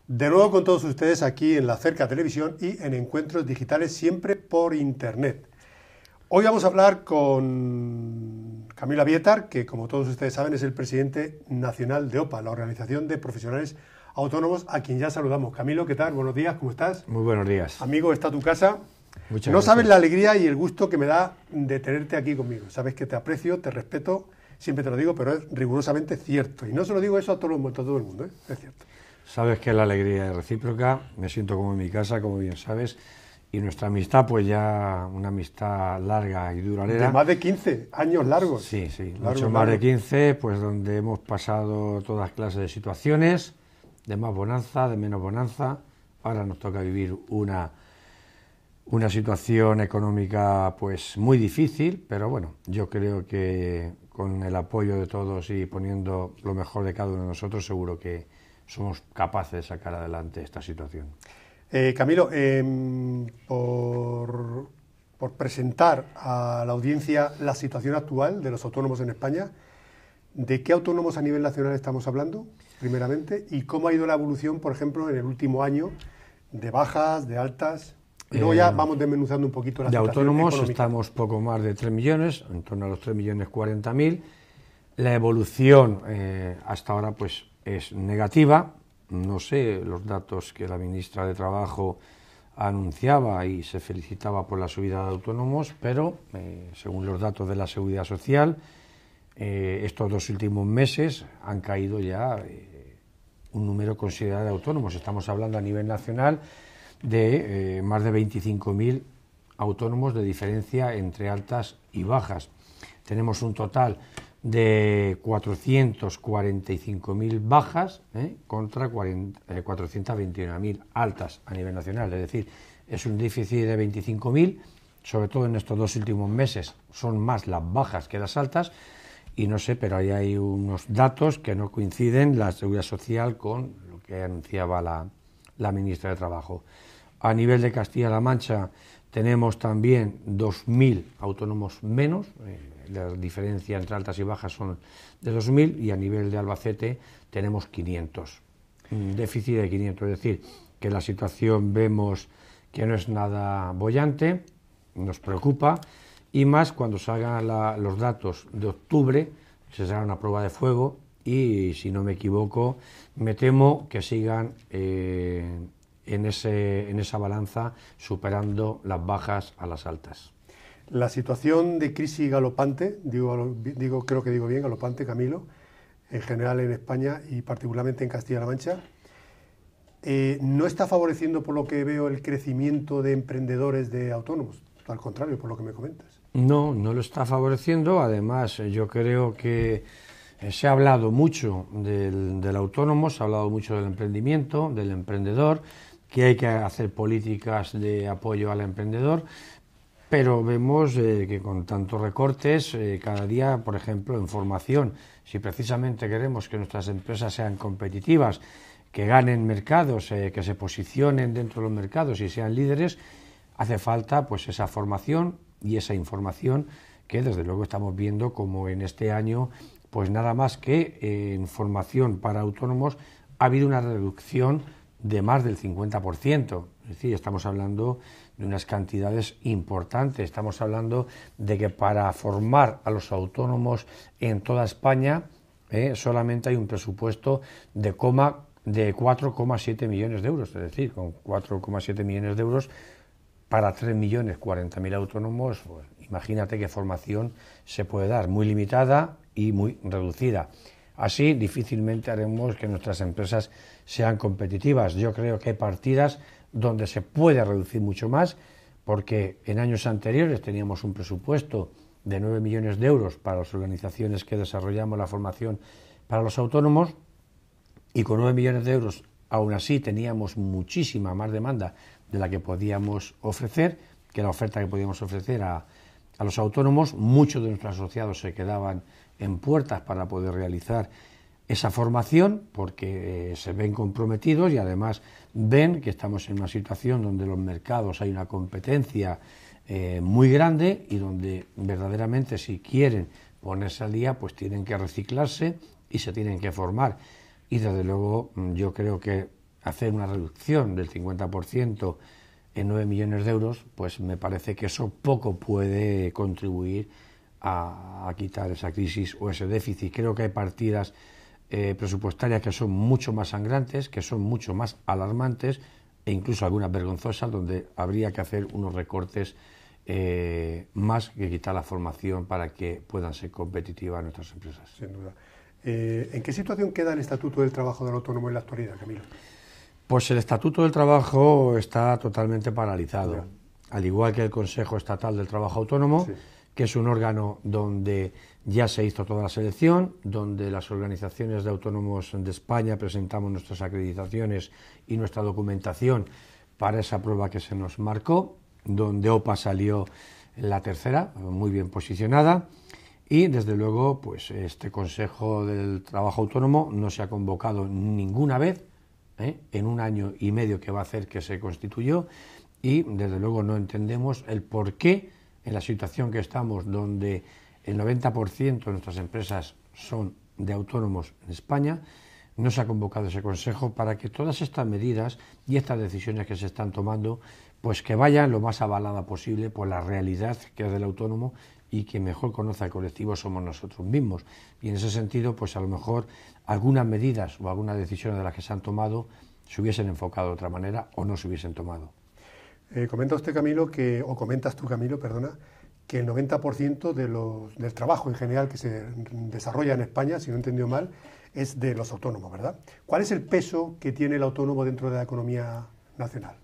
De nuevo con todos ustedes aquí en la Cerca Televisión y en encuentros digitales siempre por internet. Hoy vamos a hablar con Camilo Abietar, que como todos ustedes saben es el presidente nacional de OPA, la Organización de Profesionales Autónomos, a quien ya saludamos. Camilo, ¿qué tal? Buenos días, ¿cómo estás? Muy buenos días. Amigo, está tu casa. Muchas No gracias. sabes la alegría y el gusto que me da de tenerte aquí conmigo. Sabes que te aprecio, te respeto, siempre te lo digo, pero es rigurosamente cierto. Y no se lo digo eso a todo el mundo, ¿eh? Es cierto. Sabes que la alegría es recíproca, me siento como en mi casa, como bien sabes, y nuestra amistad, pues ya una amistad larga y duradera. De más de 15 años largos. Sí, Largo, mucho más de 15, pues donde hemos pasado todas clases de situaciones, de más bonanza, de menos bonanza. Ahora nos toca vivir una situación económica pues muy difícil, pero bueno, yo creo que con el apoyo de todos y poniendo lo mejor de cada uno de nosotros, seguro que somos capaces de sacar adelante esta situación. Camilo, por presentar a la audiencia la situación actual de los autónomos en España, ¿de qué autónomos a nivel nacional estamos hablando, primeramente? ¿Y cómo ha ido la evolución, por ejemplo, en el último año, de bajas, de altas? Y luego ya vamos desmenuzando un poquito la situación autónomos económica. estamos poco más de 3 millones, en torno a los 3.040.000. La evolución hasta ahora pues es negativa. No sé los datos que la ministra de Trabajo anunciaba y se felicitaba por la subida de autónomos, pero según los datos de la Seguridad Social, estos 2 últimos meses han caído ya un número considerable de autónomos. Estamos hablando a nivel nacional de más de 25.000 autónomos de diferencia entre altas y bajas. Tenemos un total de 445.000 bajas contra 421.000 altas a nivel nacional. Es decir, es un déficit de 25.000, sobre todo en estos 2 últimos meses. Son más las bajas que las altas y no sé, pero ahí hay unos datos que no coinciden la Seguridad Social con lo que anunciaba la ministra de Trabajo. A nivel de Castilla-La Mancha tenemos también 2.000 autónomos menos, la diferencia entre altas y bajas son de 2.000, y a nivel de Albacete tenemos 500, un déficit de 500, es decir, que la situación vemos que no es nada boyante, nos preocupa, y más cuando salgan los datos de octubre, se será una prueba de fuego, y si no me equivoco, me temo que sigan en esa balanza superando las bajas a las altas. La situación de crisis galopante, creo que digo bien, galopante, Camilo, en general en España y particularmente en Castilla-La Mancha, no está favoreciendo, por lo que veo, el crecimiento de emprendedores de autónomos, al contrario, por lo que me comentas. No lo está favoreciendo. Además, yo creo que se ha hablado mucho del autónomo, se ha hablado mucho del emprendimiento, del emprendedor, que hay que hacer políticas de apoyo al emprendedor, pero vemos que con tantos recortes, cada día, por ejemplo, en formación, si precisamente queremos que nuestras empresas sean competitivas, que ganen mercados, que se posicionen dentro de los mercados y sean líderes, hace falta pues esa formación y esa información que desde luego estamos viendo como en este año, pues nada más que en formación para autónomos ha habido una reducción de más del 50%, es decir, estamos hablando de unas cantidades importantes, estamos hablando de que para formar a los autónomos en toda España solamente hay un presupuesto de 4,7 millones de euros, es decir, con 4,7 millones de euros para 3.040.000 autónomos, pues, imagínate qué formación se puede dar, muy limitada y muy reducida. Así difícilmente haremos que nuestras empresas sean competitivas. Yo creo que hay partidas donde se puede reducir mucho más, porque en años anteriores teníamos un presupuesto de 9 millones de euros para las organizaciones que desarrollamos la formación para los autónomos, y con 9 millones de euros aún así teníamos muchísima más demanda de la que podíamos ofrecer, que la oferta que podíamos ofrecer a los autónomos. Muchos de nuestros asociados se quedaban en puertas para poder realizar esa formación porque se ven comprometidos y además ven que estamos en una situación donde los mercados hay una competencia muy grande y donde verdaderamente si quieren ponerse al día pues tienen que reciclarse y se tienen que formar. Y desde luego yo creo que hacer una reducción del 50% en 9 millones de euros, pues me parece que eso poco puede contribuir a quitar esa crisis o ese déficit. Creo que hay partidas presupuestarias que son mucho más sangrantes, que son mucho más alarmantes e incluso algunas vergonzosas, donde habría que hacer unos recortes más que quitar la formación para que puedan ser competitivas nuestras empresas. Sin duda. ¿En qué situación queda el Estatuto del Trabajo del Autónomo en la actualidad, Camilo? Pues el Estatuto del Trabajo está totalmente paralizado, al igual que el Consejo Estatal del Trabajo Autónomo, que es un órgano donde ya se hizo toda la selección, donde las organizaciones de autónomos de España presentamos nuestras acreditaciones y nuestra documentación para esa prueba que se nos marcó, donde OPA salió en la tercera, muy bien posicionada, y desde luego pues este Consejo del Trabajo Autónomo no se ha convocado ninguna vez en un año y medio que va a hacer que se constituyó, y desde luego no entendemos el por qué en la situación que estamos, donde el 90% de nuestras empresas son de autónomos en España, no se ha convocado ese consejo para que todas estas medidas y estas decisiones que se están tomando, pues que vayan lo más avalada posible por la realidad que es del autónomo, y quien mejor conoce al colectivo somos nosotros mismos. Y en ese sentido, pues a lo mejor algunas medidas o algunas decisiones de las que se han tomado se hubiesen enfocado de otra manera o no se hubiesen tomado. Comenta usted, Camilo, comentas tú, Camilo, perdona, que el 90% del trabajo en general que se desarrolla en España, si no he entendido mal, es de los autónomos, ¿verdad? ¿Cuál es el peso que tiene el autónomo dentro de la economía nacional?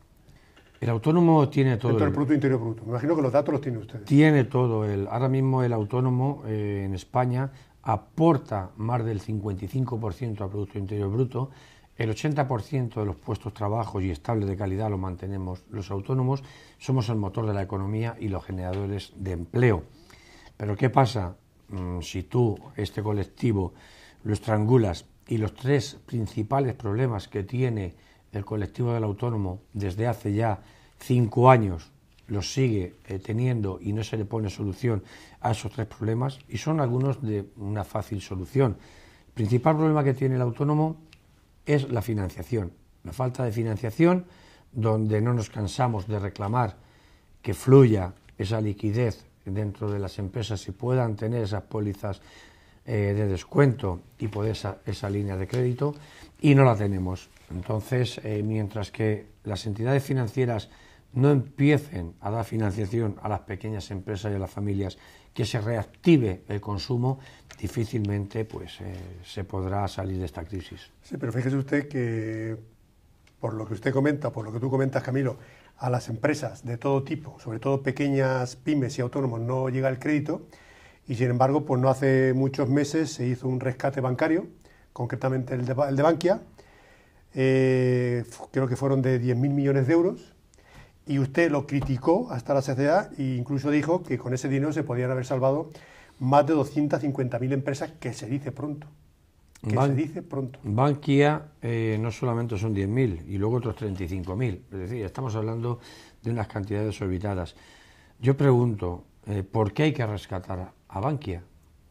El autónomo tiene todo. Dentro del Producto Interior Bruto. Me imagino que los datos los tienen ustedes. Tiene todo. Ahora mismo el autónomo en España aporta más del 55% al Producto Interior Bruto. El 80% de los puestos de trabajo y estables de calidad lo mantenemos los autónomos. Somos el motor de la economía y los generadores de empleo. Pero ¿qué pasa si tú, este colectivo, lo estrangulas y los tres principales problemas que tiene el colectivo del autónomo desde hace ya 5 años los sigue teniendo y no se le pone solución a esos tres problemas? Y son algunos de una fácil solución. El principal problema que tiene el autónomo es la financiación, la falta de financiación, donde no nos cansamos de reclamar que fluya esa liquidez dentro de las empresas y puedan tener esas pólizas de descuento y poder esa línea de crédito, y no la tenemos. Entonces, mientras que las entidades financieras no empiecen a dar financiación a las pequeñas empresas y a las familias, que se reactive el consumo, difícilmente pues se podrá salir de esta crisis. Sí, pero fíjese usted que, por lo que usted comenta, por lo que tú comentas, Camilo, a las empresas de todo tipo, sobre todo pequeñas pymes y autónomos, no llega el crédito, y sin embargo, pues no hace muchos meses se hizo un rescate bancario, concretamente el de Bankia, creo que fueron de 10.000 millones de euros, y usted lo criticó hasta la saciedad e incluso dijo que con ese dinero se podían haber salvado más de 250.000 empresas, que se dice pronto. Bankia no solamente son 10.000 y luego otros 35.000, es decir, estamos hablando de unas cantidades desorbitadas. Yo pregunto, ¿por qué hay que rescatar a Bankia?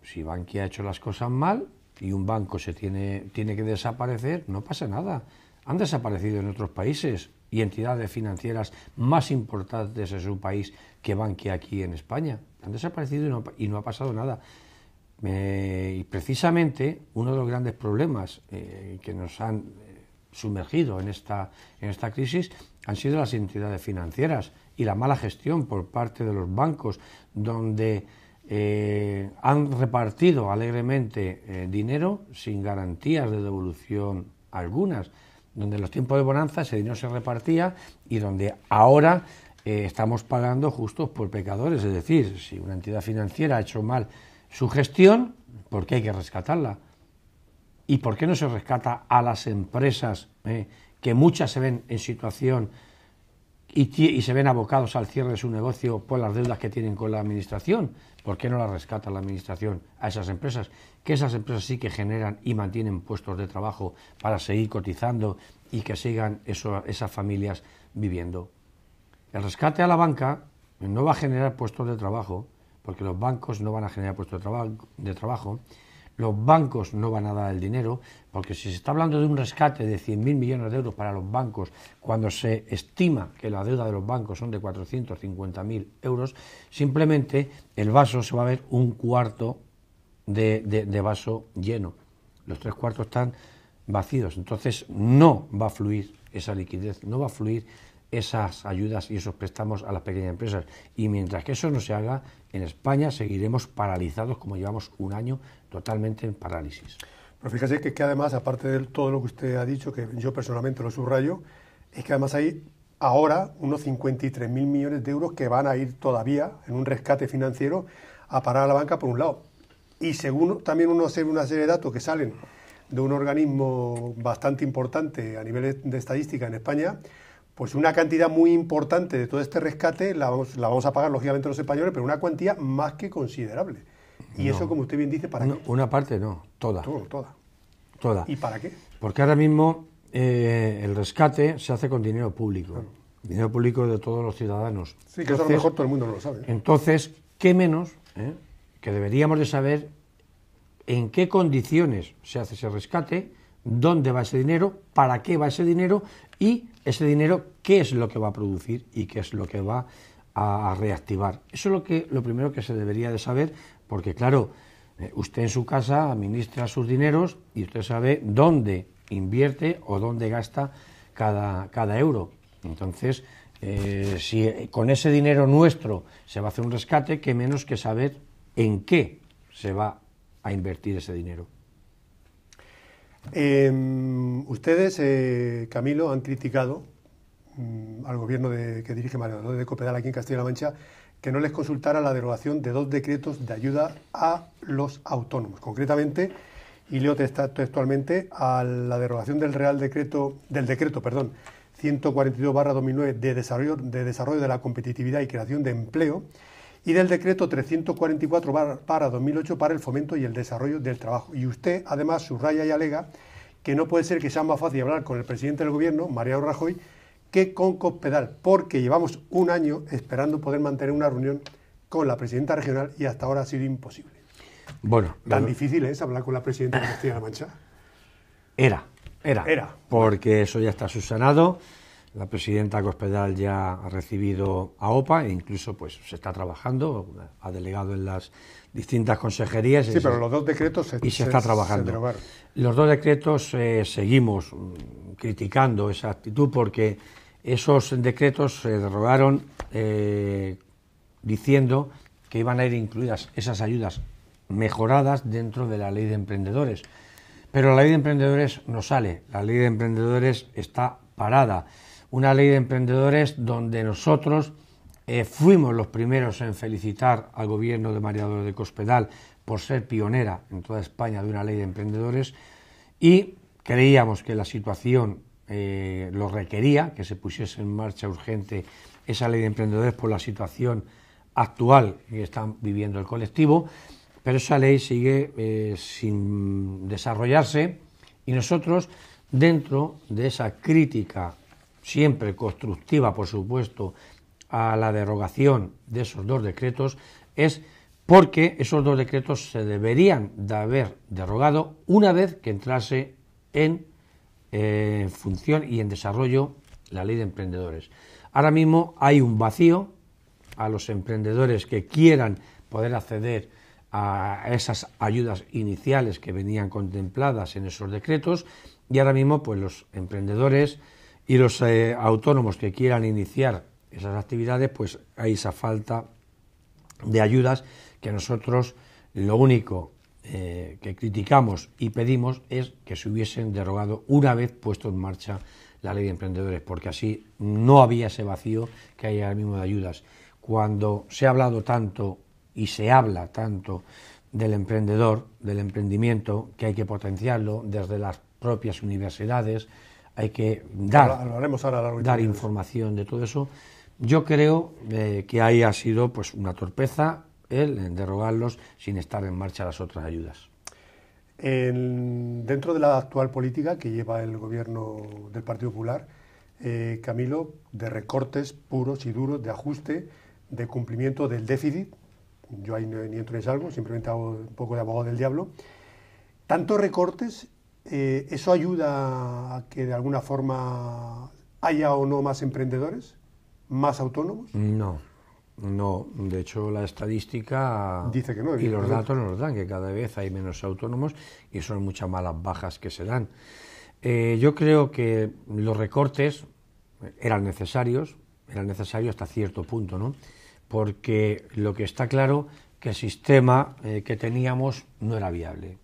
Si Bankia ha hecho las cosas mal y un banco tiene que desaparecer, no pasa nada. Han desaparecido en otros países y entidades financieras más importantes en su país que Bankia aquí en España. Han desaparecido y no ha pasado nada. Y precisamente uno de los grandes problemas que nos han sumergido en esta crisis han sido las entidades financieras y la mala gestión por parte de los bancos, donde han repartido alegremente dinero sin garantías de devolución algunas, donde en los tiempos de bonanza ese dinero se repartía y donde ahora estamos pagando justos por pecadores. Es decir, si una entidad financiera ha hecho mal su gestión, ¿por qué hay que rescatarla? ¿Y por qué no se rescata a las empresas que muchas se ven en situación y se ven abocados al cierre de su negocio por las deudas que tienen con la administración? ¿Por qué no la rescata la administración a esas empresas? Que esas empresas sí que generan y mantienen puestos de trabajo para seguir cotizando y que sigan esas familias viviendo. El rescate a la banca no va a generar puestos de trabajo, porque los bancos no van a generar puestos de trabajo. los bancos no van a dar el dinero, porque si se está hablando de un rescate de 100.000 millones de euros para los bancos, cuando se estima que la deuda de los bancos son de 450.000 euros, simplemente el vaso se va a ver un cuarto de vaso lleno. Los 3/4 están vacíos, entonces no va a fluir esa liquidez, no va a fluir esas ayudas y esos préstamos a las pequeñas empresas. Y mientras que eso no se haga, en España seguiremos paralizados, como llevamos un año totalmente en parálisis. Pero fíjese que además, aparte de todo lo que usted ha dicho, que yo personalmente lo subrayo, es que además hay ahora unos 53.000 millones de euros que van a ir todavía en un rescate financiero a parar a la banca por un lado. Y según también una serie de datos que salen de un organismo bastante importante a nivel de estadística en España, pues una cantidad muy importante de todo este rescate la vamos a pagar, lógicamente, los españoles, pero una cuantía más que considerable. Y no, eso, como usted bien dice, ¿para qué? Una parte no, toda. Toda. ¿Y para qué? Porque ahora mismo el rescate se hace con dinero público. Claro. Dinero público de todos los ciudadanos. Sí, que entonces, eso a lo mejor todo el mundo no lo sabe. Entonces, ¿qué menos que deberíamos de saber en qué condiciones se hace ese rescate, dónde va ese dinero, para qué va ese dinero y ese dinero qué es lo que va a producir y qué es lo que va a reactivar? Eso es lo primero que se debería de saber, porque claro, usted en su casa administra sus dineros y usted sabe dónde invierte o dónde gasta cada euro. Entonces, si con ese dinero nuestro se va a hacer un rescate, qué menos que saber en qué se va a invertir ese dinero. Ustedes, Camilo, han criticado al gobierno que dirige Mariano de Cospedal aquí en Castilla-La Mancha que no les consultara la derogación de 2 decretos de ayuda a los autónomos. Concretamente, y leo textualmente, a la derogación del decreto 142/2009 de desarrollo de la competitividad y creación de empleo, y del decreto 344/2008 para el fomento y el desarrollo del trabajo. Y usted, además, subraya y alega que no puede ser que sea más fácil hablar con el presidente del gobierno, Mariano Rajoy, que con Cospedal, porque llevamos un año esperando poder mantener una reunión con la presidenta regional y hasta ahora ha sido imposible. Bueno, ¿Tan difícil es hablar con la presidenta de Castilla-La Mancha? Era. Porque eso ya está subsanado. La presidenta Cospedal ya ha recibido a OPA e incluso pues se está trabajando, ha delegado en las distintas consejerías. Sí, pero los 2 decretos se está trabajando. Los 2 decretos seguimos criticando esa actitud porque esos decretos se derogaron diciendo que iban a ir incluidas esas ayudas mejoradas dentro de la ley de emprendedores. Pero la ley de emprendedores no sale, la ley de emprendedores está parada. Una ley de emprendedores donde nosotros fuimos los primeros en felicitar al gobierno de Mariano de Cospedal por ser pionera en toda España de una ley de emprendedores y creíamos que la situación lo requería, que se pusiese en marcha urgente esa ley de emprendedores por la situación actual que están viviendo el colectivo, pero esa ley sigue sin desarrollarse y nosotros, dentro de esa crítica siempre constructiva, por supuesto, a la derogación de esos 2 decretos, es porque esos 2 decretos se deberían de haber derogado una vez que entrase en función y en desarrollo la ley de emprendedores. Ahora mismo hay un vacío a los emprendedores que quieran poder acceder a esas ayudas iniciales que venían contempladas en esos decretos y ahora mismo pues los emprendedores y los autónomos que quieran iniciar esas actividades, pues hay esa falta de ayudas que nosotros lo único que criticamos y pedimos es que se hubiesen derogado una vez puesto en marcha la ley de emprendedores, porque así no había ese vacío que hay ahora mismo de ayudas. Cuando se ha hablado tanto y se habla tanto del emprendedor, del emprendimiento, que hay que potenciarlo desde las propias universidades, hay que dar información de todo eso. Yo creo que ahí ha sido pues una torpeza el derogarlos sin estar en marcha las otras ayudas. Dentro de la actual política que lleva el gobierno del Partido Popular, Camilo, de recortes puros y duros, de ajuste, de cumplimiento del déficit, yo ahí ni entro ni salgo, simplemente hago un poco de abogado del diablo, ¿Tantos recortes, eso ayuda a que de alguna forma haya o no más emprendedores, más autónomos? No, no. De hecho, la estadística dice que no, y los datos nos dan que cada vez hay menos autónomos y son muchas más las bajas que se dan. Yo creo que los recortes eran necesarios hasta cierto punto, ¿no? Porque lo que está claro que el sistema que teníamos no era viable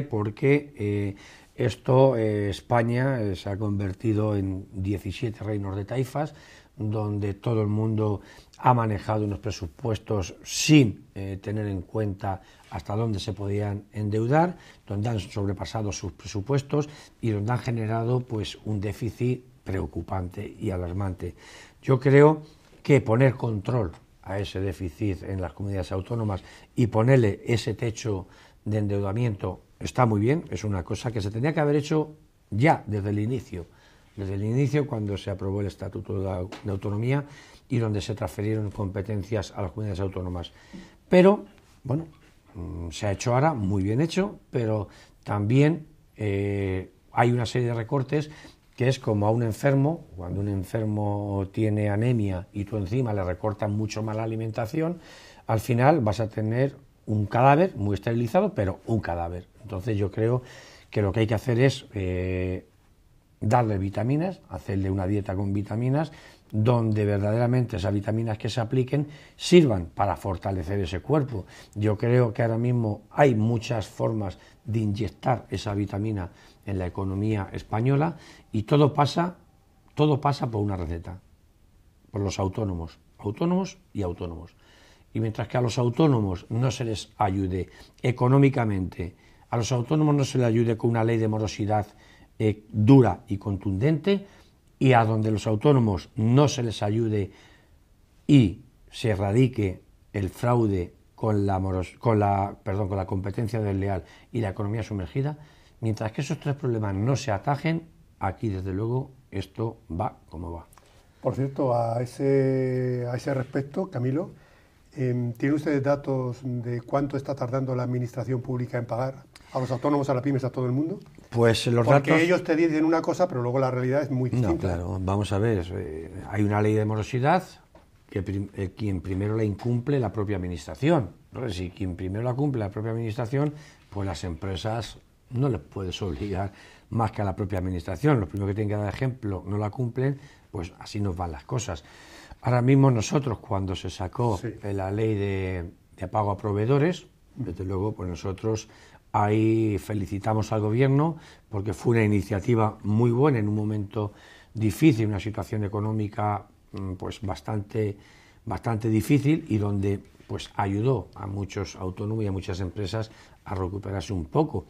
porque España se ha convertido en 17 reinos de taifas, donde todo el mundo ha manejado unos presupuestos sin tener en cuenta hasta dónde se podían endeudar, donde han sobrepasado sus presupuestos y donde han generado pues un déficit preocupante y alarmante. Yo creo que poner control a ese déficit en las comunidades autónomas y ponerle ese techo de endeudamiento está muy bien, es una cosa que se tenía que haber hecho ya desde el inicio cuando se aprobó el Estatuto de Autonomía y donde se transfirieron competencias a las comunidades autónomas. Pero, bueno, se ha hecho ahora, muy bien hecho, pero también hay una serie de recortes que es como a un enfermo, cuando un enfermo tiene anemia y tú encima le recortas mucho más la alimentación, al final vas a tener un cadáver muy esterilizado, pero un cadáver. Entonces yo creo que lo que hay que hacer es darle vitaminas, hacerle una dieta con vitaminas, donde verdaderamente esas vitaminas que se apliquen sirvan para fortalecer ese cuerpo. Yo creo que ahora mismo hay muchas formas de inyectar esa vitamina en la economía española y todo pasa por una receta, por los autónomos y autónomos. Y mientras que a los autónomos no se les ayude económicamente, a los autónomos no se les ayude con una ley de morosidad dura y contundente, y a donde los autónomos no se les ayude y se erradique el fraude con la competencia desleal y la economía sumergida, mientras que esos tres problemas no se atajen, aquí desde luego esto va como va. Por cierto, a ese respecto, Camilo, ¿tiene usted datos de cuánto está tardando la administración pública en pagar a los autónomos, a las pymes, a todo el mundo? Pues los Porque datos... ellos te dicen una cosa, pero luego la realidad es muy distinta. No, claro, vamos a ver, hay una ley de morosidad que quien primero la incumple la propia administración. Entonces, si quien primero la cumple la propia administración, pues las empresas no les puedes obligar más que a la propia administración. Los primeros que tienen que dar ejemplo no la cumplen, pues así nos van las cosas. Ahora mismo nosotros, cuando se sacó la ley de pago a proveedores, desde luego, pues nosotros ahí felicitamos al gobierno porque fue una iniciativa muy buena en un momento difícil, una situación económica pues bastante difícil y donde pues ayudó a muchos autónomos y a muchas empresas a recuperarse un poco.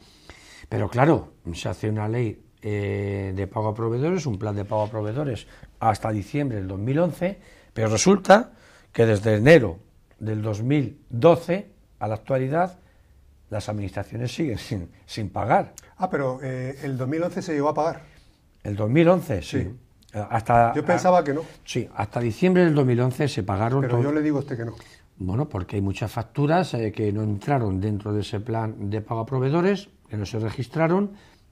Pero claro, se hace una ley de pago a proveedores, un plan de pago a proveedores hasta diciembre del 2011, pero resulta que desde enero del 2012 a la actualidad las administraciones siguen sin pagar. Ah, pero el 2011 se llegó a pagar. El 2011, sí. Yo pensaba que no. Sí, hasta diciembre del 2011 se pagaron... Pero yo le digo a usted que no. Bueno, porque hay muchas facturas que no entraron dentro de ese plan de pago a proveedores, que no se registraron.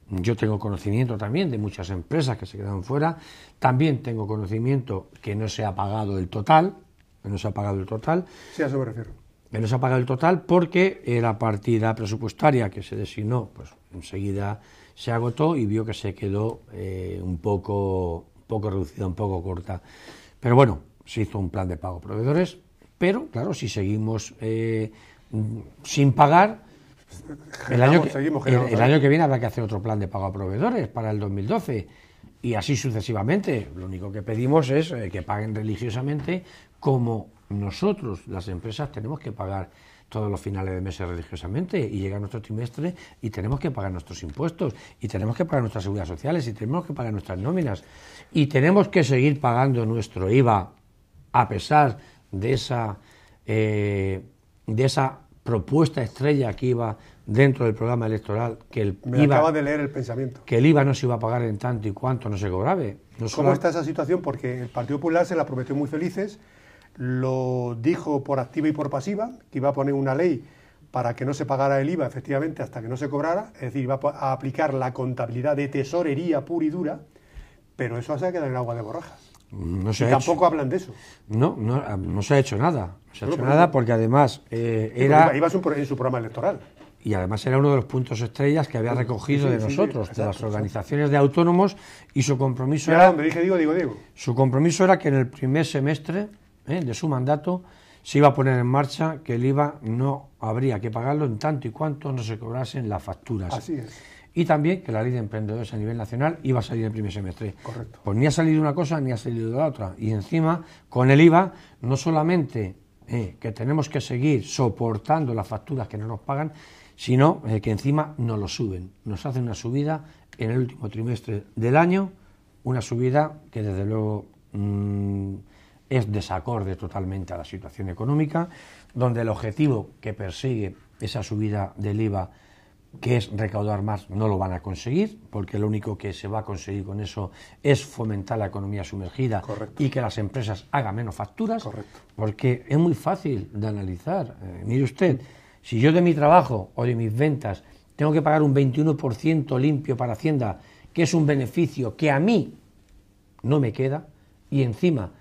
Yo tengo conocimiento también de muchas empresas que se quedaron fuera. También tengo conocimiento que no se ha pagado el total. Sí, a eso me refiero. Que no se ha pagado el total porque la partida presupuestaria que se designó, pues enseguida se agotó y vio que se quedó un poco reducida, un poco corta. Pero bueno, se hizo un plan de pago a proveedores, pero claro, si seguimos sin pagar, el año que viene habrá que hacer otro plan de pago a proveedores para el 2012 y así sucesivamente. Lo único que pedimos es que paguen religiosamente, como nosotros, las empresas, tenemos que pagar todos los finales de meses religiosamente y llega nuestro trimestre y tenemos que pagar nuestros impuestos y tenemos que pagar nuestras seguridades sociales y tenemos que pagar nuestras nóminas y tenemos que seguir pagando nuestro IVA a pesar de esa propuesta estrella que iba dentro del programa electoral, que acaba de leer el pensamiento. Que el IVA no se iba a pagar en tanto y cuanto no se cobraba. ¿Cómo está esa situación? Porque el Partido Popular se la prometió muy felices, lo dijo por activa y por pasiva, que iba a poner una ley para que no se pagara el IVA, efectivamente, hasta que no se cobrara, es decir, iba a aplicar la contabilidad de tesorería pura y dura, pero eso se ha quedado en agua de borrajas. No se y ha tampoco hecho. hablan de eso. No se ha hecho nada. No se ha Bueno, hecho por nada eso. porque además Iba en su programa electoral. y además era uno de los puntos estrellas que había recogido de nosotros, de las exacto, organizaciones de autónomos, y su compromiso Y era, ahora donde dije digo. su compromiso era que en el primer semestre de su mandato se iba a poner en marcha que el IVA no habría que pagarlo en tanto y cuanto no se cobrasen las facturas. Así es. Y también que la ley de emprendedores a nivel nacional iba a salir en el primer semestre. Correcto. Pues ni ha salido una cosa ni ha salido la otra. Y encima, con el IVA, no solamente que tenemos que seguir soportando las facturas que no nos pagan, sino que encima nos lo suben. Nos hacen una subida en el último trimestre del año, una subida que desde luego es desacorde totalmente a la situación económica, donde el objetivo que persigue esa subida del IVA, que es recaudar más, no lo van a conseguir, porque lo único que se va a conseguir con eso es fomentar la economía sumergida. Correcto. Y que las empresas hagan menos facturas. Correcto. Porque es muy fácil de analizar. Mire usted, si yo de mi trabajo o de mis ventas tengo que pagar un 21% limpio para Hacienda, que es un beneficio que a mí no me queda, y encima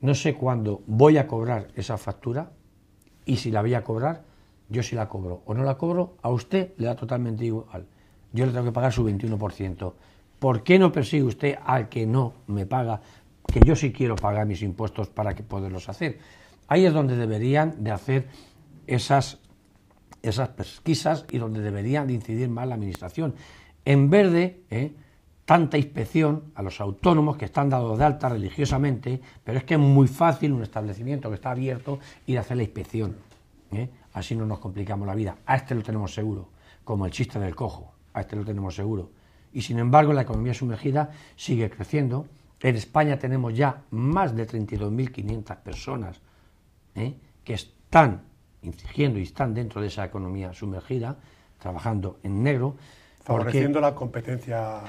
no sé cuándo voy a cobrar esa factura, y si la voy a cobrar, yo si la cobro o no la cobro, a usted le da totalmente igual. Yo le tengo que pagar su 21%. ¿Por qué no persigue usted al que no me paga, que yo sí quiero pagar mis impuestos para que poderlos hacer? Ahí es donde deberían de hacer esas pesquisas y donde deberían de incidir más la Administración. En vez de tanta inspección a los autónomos que están dados de alta religiosamente, pero es que es muy fácil un establecimiento que está abierto ir a hacer la inspección. Así no nos complicamos la vida. A este lo tenemos seguro, como el chiste del cojo, a este lo tenemos seguro. Y sin embargo la economía sumergida sigue creciendo. En España tenemos ya más de 32.500 personas que están infringiendo y están dentro de esa economía sumergida, trabajando en negro. Favoreciendo la competencia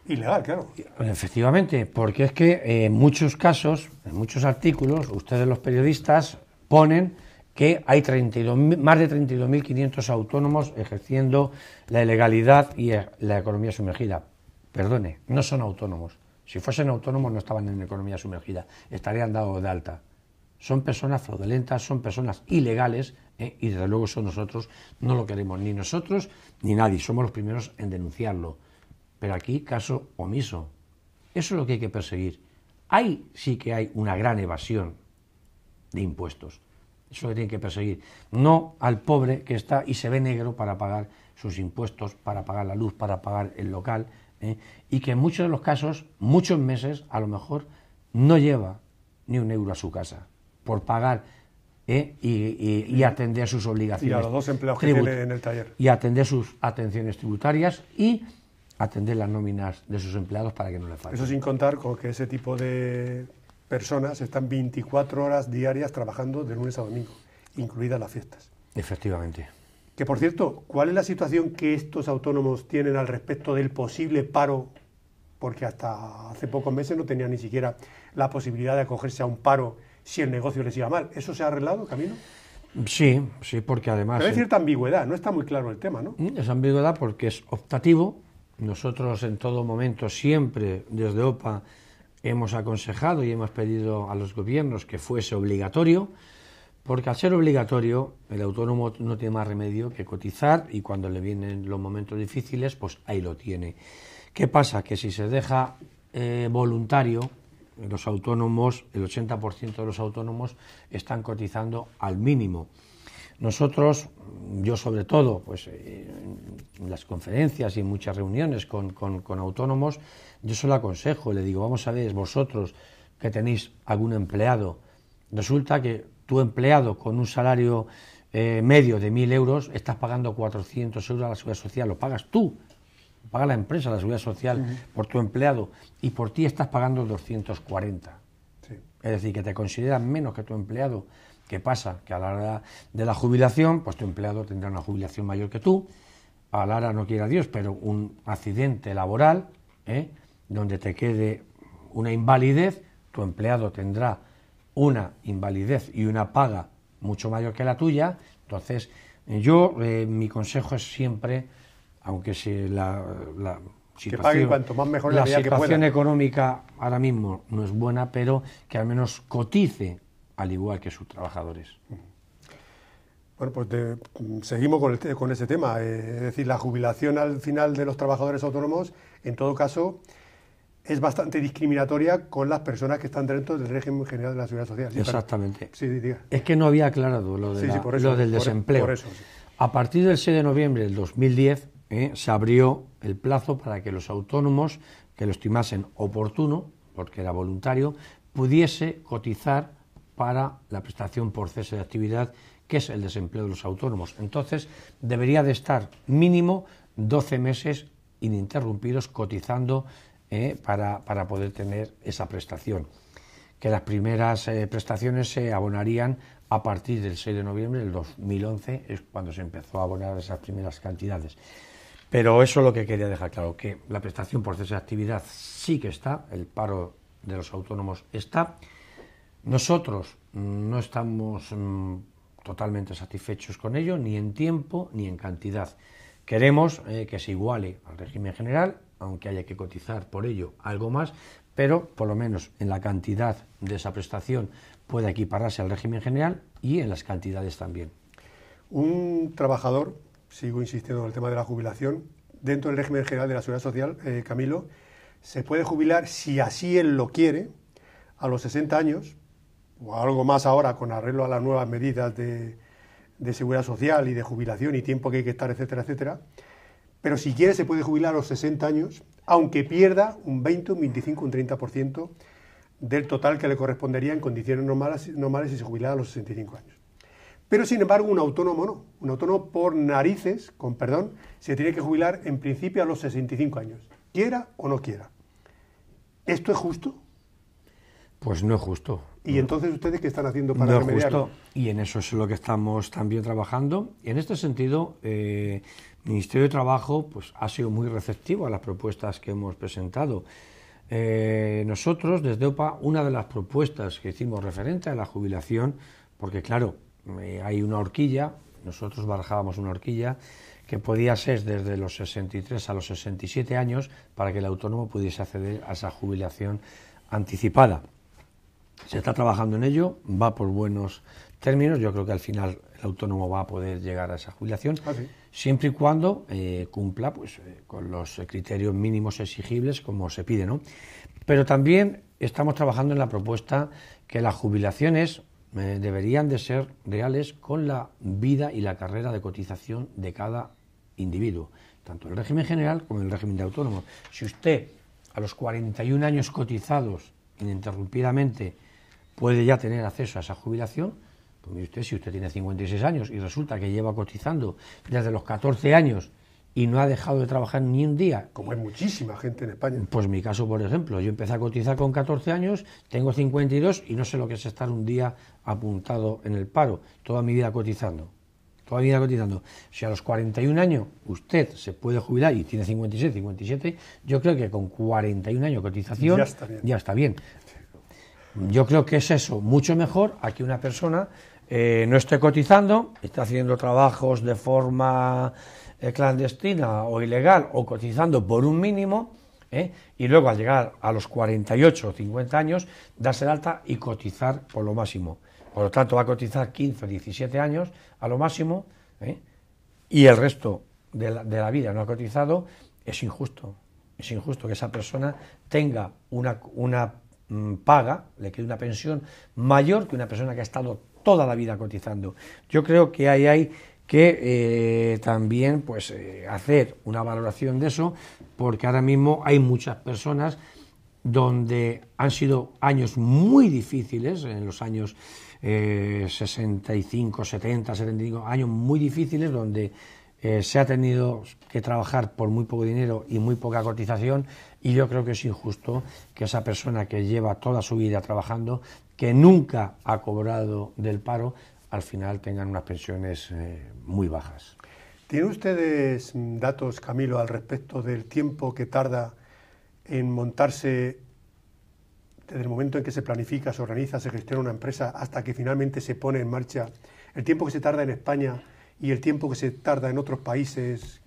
ilegal, claro. Efectivamente, porque es que en muchos casos, en muchos artículos, ustedes los periodistas ponen que hay más de 32.500 autónomos ejerciendo la ilegalidad y la economía sumergida. Perdone, no son autónomos. Si fuesen autónomos no estaban en economía sumergida, estarían dados de alta. Son personas fraudulentas, son personas ilegales, y desde luego eso nosotros no lo queremos, ni nosotros ni nadie, somos los primeros en denunciarlo. Pero aquí caso omiso. Eso es lo que hay que perseguir. Ahí sí que hay una gran evasión de impuestos. Eso es lo que tienen que perseguir. No al pobre que está y se ve negro para pagar sus impuestos, para pagar la luz, para pagar el local, y que en muchos de los casos, muchos meses, a lo mejor no lleva ni un euro a su casa por pagar y atender sus obligaciones. Y a los dos empleados que tiene en el taller. Y atender sus atenciones tributarias y atender las nóminas de sus empleados para que no le falte. Eso sin contar con que ese tipo de personas están 24 horas diarias trabajando de lunes a domingo, incluidas las fiestas. Efectivamente. Que, por cierto, ¿cuál es la situación que estos autónomos tienen al respecto del posible paro? Porque hasta hace pocos meses no tenían ni siquiera la posibilidad de acogerse a un paro si el negocio les iba mal. ¿Eso se ha arreglado, Camilo? Sí, porque además... Pero hay cierta ambigüedad, no está muy claro el tema, ¿no? Es ambigüedad porque es optativo. Nosotros en todo momento, siempre desde OPA, hemos aconsejado y hemos pedido a los gobiernos que fuese obligatorio, porque al ser obligatorio el autónomo no tiene más remedio que cotizar y cuando le vienen los momentos difíciles, pues ahí lo tiene. ¿Qué pasa? Que si se deja voluntario, los autónomos, el 80% de los autónomos están cotizando al mínimo. Nosotros, yo sobre todo, pues en las conferencias y en muchas reuniones con autónomos, yo se lo aconsejo, le digo, vamos a ver, vosotros que tenéis algún empleado, resulta que tu empleado con un salario medio de 1.000 euros, estás pagando 400 euros a la seguridad social, lo pagas tú, paga la empresa la seguridad social por tu empleado y por ti estás pagando 240. Sí. Es decir, que te consideran menos que tu empleado. ¿Qué pasa? Que a la hora de la jubilación, pues tu empleado tendrá una jubilación mayor que tú, a la hora, no quiera Dios, pero un accidente laboral, donde te quede una invalidez, tu empleado tendrá una invalidez y una paga mucho mayor que la tuya, entonces Mi consejo es siempre, aunque si la que paguen cuanto más mejor la que situación pueda. económica ahora mismo no es buena, pero que al menos cotice al igual que sus trabajadores. Bueno, pues seguimos con ese tema. Es decir, la jubilación al final de los trabajadores autónomos, en todo caso, es bastante discriminatoria con las personas que están dentro del régimen general de la Seguridad Social. Sí, exactamente. Sí, diga. Es que no había aclarado lo, de lo del desempleo. Por eso, sí. A partir del 6 de noviembre del 2010 se abrió el plazo para que los autónomos que lo estimasen oportuno, porque era voluntario, pudiese cotizar para la prestación por cese de actividad, que es el desempleo de los autónomos. Entonces, debería de estar mínimo 12 meses ininterrumpidos cotizando para poder tener esa prestación. Que las primeras prestaciones se abonarían a partir del 6 de noviembre del 2011, es cuando se empezó a abonar esas primeras cantidades. Pero eso es lo que quería dejar claro, que la prestación por cese de actividad sí que está, el paro de los autónomos está. Nosotros no estamos totalmente satisfechos con ello, ni en tiempo ni en cantidad. Queremos que se iguale al régimen general, aunque haya que cotizar por ello algo más, pero por lo menos en la cantidad de esa prestación puede equipararse al régimen general y en las cantidades también. Un trabajador, sigo insistiendo en el tema de la jubilación, dentro del régimen general de la Seguridad Social, Camilo, se puede jubilar, si así él lo quiere, a los 60 años, o algo más ahora con arreglo a las nuevas medidas de seguridad social y de jubilación y tiempo que hay que estar, etcétera, etcétera. Pero si quiere se puede jubilar a los 60 años, aunque pierda un 20, un 25, un 30% del total que le correspondería en condiciones normales si se jubilara a los 65 años. Pero, sin embargo, un autónomo no. Un autónomo, por narices, con perdón, se tiene que jubilar en principio a los 65 años, quiera o no quiera. ¿Esto es justo? Pues no es justo. ¿Y entonces ustedes qué están haciendo para remediarlo? No es justo, y en eso es lo que estamos también trabajando. Y en este sentido, el Ministerio de Trabajo pues, ha sido muy receptivo a las propuestas que hemos presentado. Nosotros, desde OPA, una de las propuestas que hicimos referente a la jubilación, porque claro, hay una horquilla, nosotros barajábamos una horquilla que podía ser desde los 63 a los 67 años para que el autónomo pudiese acceder a esa jubilación anticipada. Se está trabajando en ello, va por buenos términos, yo creo que al final el autónomo va a poder llegar a esa jubilación, sí. Siempre y cuando cumpla pues, con los criterios mínimos exigibles como se pide, ¿no? Pero también estamos trabajando en la propuesta que las jubilaciones deberían de ser reales con la vida y la carrera de cotización de cada individuo, tanto en el régimen general como en el régimen de autónomo. Si usted a los 41 años cotizados ininterrumpidamente puede ya tener acceso a esa jubilación, pues mire usted, si usted tiene 56 años y resulta que lleva cotizando desde los 14 años y no ha dejado de trabajar ni un día. Como hay muchísima gente en España. Pues mi caso, por ejemplo, yo empecé a cotizar con 14 años, tengo 52 y no sé lo que es estar un día apuntado en el paro, toda mi vida cotizando. Toda mi vida cotizando. Si a los 41 años usted se puede jubilar y tiene 56, 57, yo creo que con 41 años de cotización ya está bien. Yo creo que es eso, mucho mejor a que una persona no esté cotizando, esté haciendo trabajos de forma clandestina o ilegal o cotizando por un mínimo, y luego al llegar a los 48 o 50 años darse el alta y cotizar por lo máximo. Por lo tanto va a cotizar 15 o 17 años a lo máximo, y el resto de la vida no ha cotizado. Es injusto que esa persona tenga una paga, le quede una pensión mayor que una persona que ha estado toda la vida cotizando. Yo creo que ahí hay que también pues hacer una valoración de eso, porque ahora mismo hay muchas personas donde han sido años muy difíciles, en los años 65, 70, 75, años muy difíciles donde se ha tenido que trabajar por muy poco dinero y muy poca cotización, y yo creo que es injusto que esa persona que lleva toda su vida trabajando, que nunca ha cobrado del paro, al final tengan unas pensiones muy bajas. ¿Tienen ustedes datos, Camilo, al respecto del tiempo que tarda en montarse, desde el momento en que se planifica, se organiza, se gestiona una empresa, hasta que finalmente se pone en marcha, el tiempo que se tarda en España y el tiempo que se tarda en otros países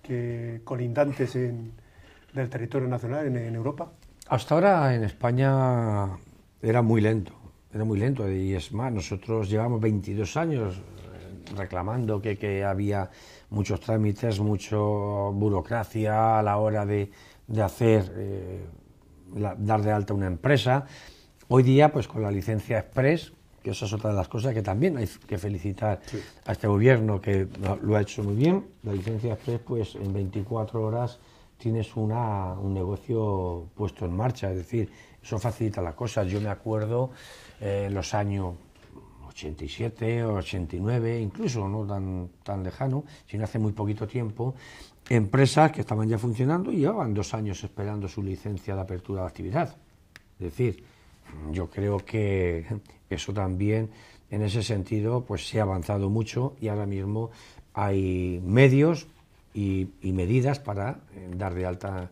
colindantes del territorio nacional en Europa? Hasta ahora en España era muy lento y es más, nosotros llevamos 22 años reclamando que había muchos trámites, mucha burocracia a la hora de hacer, dar de alta una empresa. Hoy día, pues con la licencia Express, que esa es otra de las cosas que también hay que felicitar a este gobierno, que lo ha hecho muy bien. La licencia Express, pues en 24 horas tienes un negocio puesto en marcha, es decir, eso facilita las cosas. Yo me acuerdo en los años 87 o 89, incluso no tan lejano, sino hace muy poquito tiempo, empresas que estaban ya funcionando y llevaban 2 años esperando su licencia de apertura de actividad. Es decir, yo creo que eso también, en ese sentido, pues se ha avanzado mucho y ahora mismo hay medios y medidas para dar de alta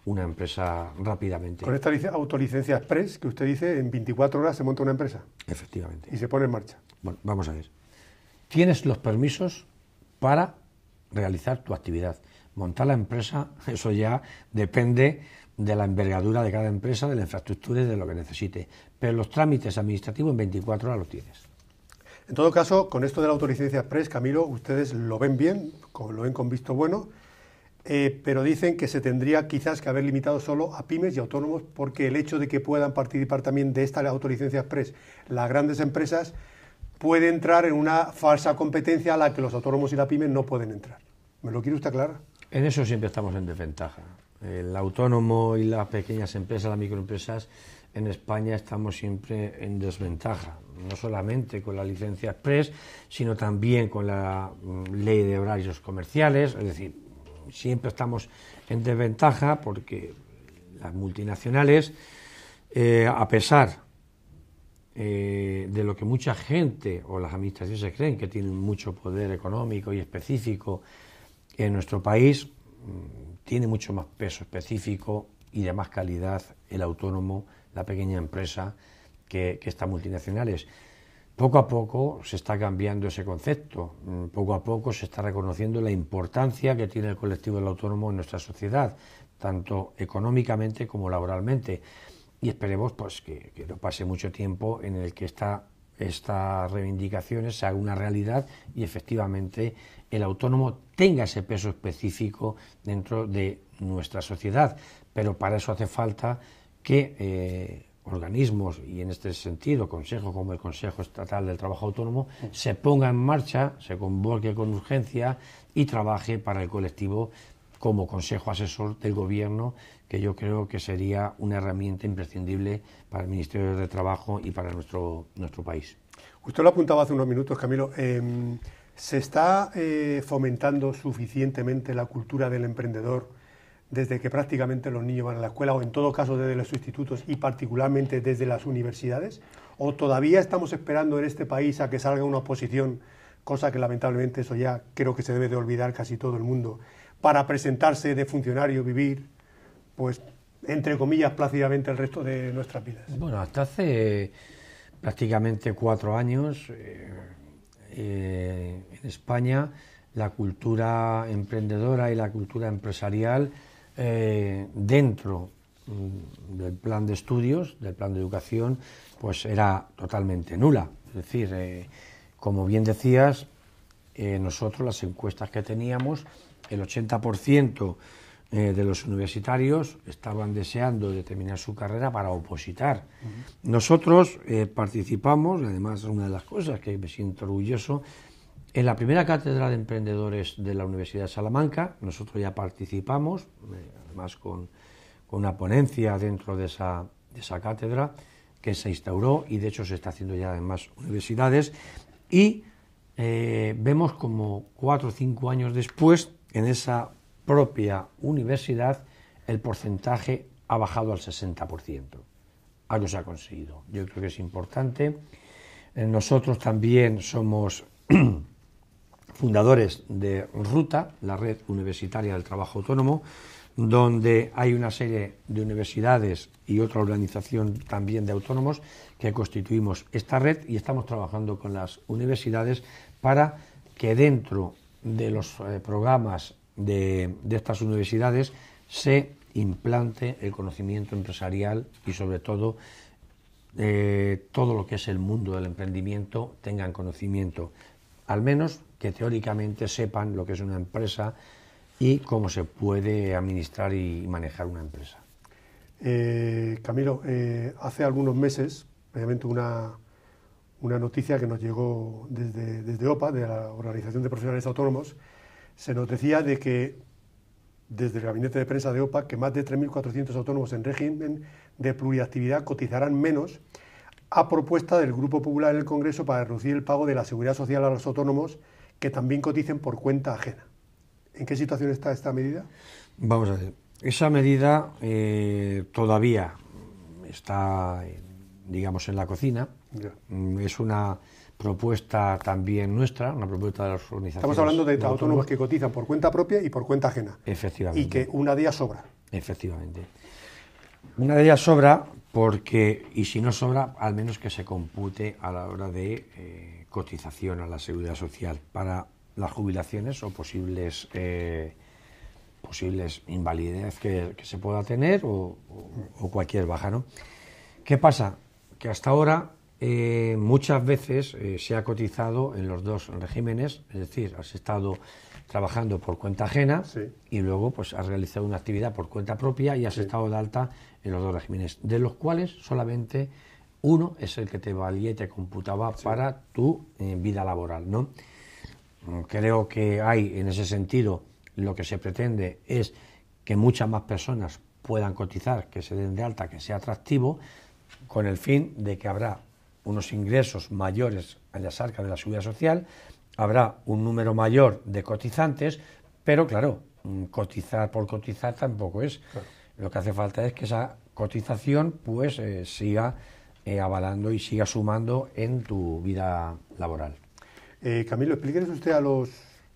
una empresa rápidamente. Con esta autolicencia Express que usted dice, en 24 horas se monta una empresa. Efectivamente. Y se pone en marcha. Bueno, vamos a ver. Tienes los permisos para realizar tu actividad. Montar la empresa, eso ya depende de la envergadura de cada empresa, de la infraestructura y de lo que necesite. Pero los trámites administrativos en 24 horas los tienes. En todo caso, con esto de la autolicencia Express, Camilo, ustedes lo ven bien, lo ven con visto bueno, pero dicen que se tendría quizás que haber limitado solo a pymes y autónomos, porque el hecho de que puedan participar también de esta autoricencia Express las grandes empresas puede entrar en una falsa competencia a la que los autónomos y la pyme no pueden entrar. ¿Me lo quiere usted aclarar? En eso siempre estamos en desventaja. El autónomo y las pequeñas empresas, las microempresas, en España estamos siempre en desventaja, no solamente con la licencia Express, sino también con la ley de horarios comerciales, es decir, siempre estamos en desventaja porque las multinacionales, a pesar de lo que mucha gente o las administraciones se creen que tienen mucho poder económico y específico en nuestro país, tiene mucho más peso específico y de más calidad el autónomo, la pequeña empresa, que estas multinacionales. Poco a poco se está cambiando ese concepto, poco a poco se está reconociendo la importancia que tiene el colectivo del autónomo en nuestra sociedad, tanto económicamente como laboralmente. Y esperemos pues que no pase mucho tiempo en el que estas reivindicaciones se haga una realidad y efectivamente el autónomo tenga ese peso específico dentro de nuestra sociedad. Pero para eso hace falta que organismos, y en este sentido consejos como el Consejo Estatal del Trabajo Autónomo, se ponga en marcha, se convoque con urgencia y trabaje para el colectivo como consejo asesor del Gobierno, que yo creo que sería una herramienta imprescindible para el Ministerio de Trabajo y para nuestro país. Usted lo apuntaba hace unos minutos, Camilo. ¿Se está fomentando suficientemente la cultura del emprendedor desde que prácticamente los niños van a la escuela, o en todo caso desde los institutos y particularmente desde las universidades? ¿O todavía estamos esperando en este país a que salga una oposición, cosa que lamentablemente eso ya creo que se debe de olvidar casi todo el mundo, para presentarse de funcionario, vivir, pues, entre comillas, plácidamente el resto de nuestras vidas? Bueno, hasta hace prácticamente 4 años en España la cultura emprendedora y la cultura empresarial dentro del plan de estudios, del plan de educación, pues era totalmente nula. Es decir, como bien decías, nosotros las encuestas que teníamos, el 80% de los universitarios estaban deseando de terminar su carrera para opositar. Nosotros participamos, además una de las cosas que me siento orgulloso, en la primera cátedra de emprendedores de la Universidad de Salamanca. Nosotros ya participamos, además con una ponencia dentro de esa cátedra que se instauró y de hecho se está haciendo ya en más universidades, y vemos como 4 o 5 años después, en esa propia universidad, el porcentaje ha bajado al 60%. Algo se ha conseguido. Yo creo que es importante. Nosotros también somos fundadores de RUTA, la Red Universitaria del Trabajo Autónomo, donde hay una serie de universidades y otra organización también de autónomos que constituimos esta red, y estamos trabajando con las universidades para que dentro de los programas de estas universidades se implante el conocimiento empresarial y sobre todo todo lo que es el mundo del emprendimiento tengan conocimiento, al menos que teóricamente sepan lo que es una empresa y cómo se puede administrar y manejar una empresa. Camilo, hace algunos meses, previamente una noticia que nos llegó desde OPA, de la Organización de Profesionales Autónomos, se nos decía de que, desde el gabinete de prensa de OPA, que más de 3.400 autónomos en régimen de pluriactividad cotizarán menos a propuesta del Grupo Popular en el Congreso para reducir el pago de la Seguridad Social a los autónomos que también coticen por cuenta ajena. ¿En qué situación está esta medida? Vamos a ver. Esa medida todavía está, digamos, en la cocina. Ya. Es una propuesta también nuestra, una propuesta de las organizaciones. Estamos hablando de autónomos que cotizan por cuenta propia y por cuenta ajena. Efectivamente. Y que una de ellas sobra. Efectivamente. Una de ellas sobra porque, y si no sobra, al menos que se compute a la hora de cotización a la Seguridad Social para las jubilaciones o posibles invalidez que se pueda tener o cualquier baja, ¿no? ¿Qué pasa? Que hasta ahora muchas veces se ha cotizado en los dos regímenes, es decir, has estado trabajando por cuenta ajena, sí, y luego pues has realizado una actividad por cuenta propia y has, sí, estado de alta en los dos regímenes, de los cuales solamente uno es el que te valía y te computaba, sí, para tu vida laboral, ¿no? Creo que hay, en ese sentido, lo que se pretende es que muchas más personas puedan cotizar, que se den de alta, que sea atractivo, con el fin de que habrá unos ingresos mayores en las arcas de la Seguridad Social, habrá un número mayor de cotizantes, pero claro, cotizar por cotizar tampoco es. Claro. Lo que hace falta es que esa cotización pues siga avalando y siga sumando en tu vida laboral. Camilo, explíquenos usted a los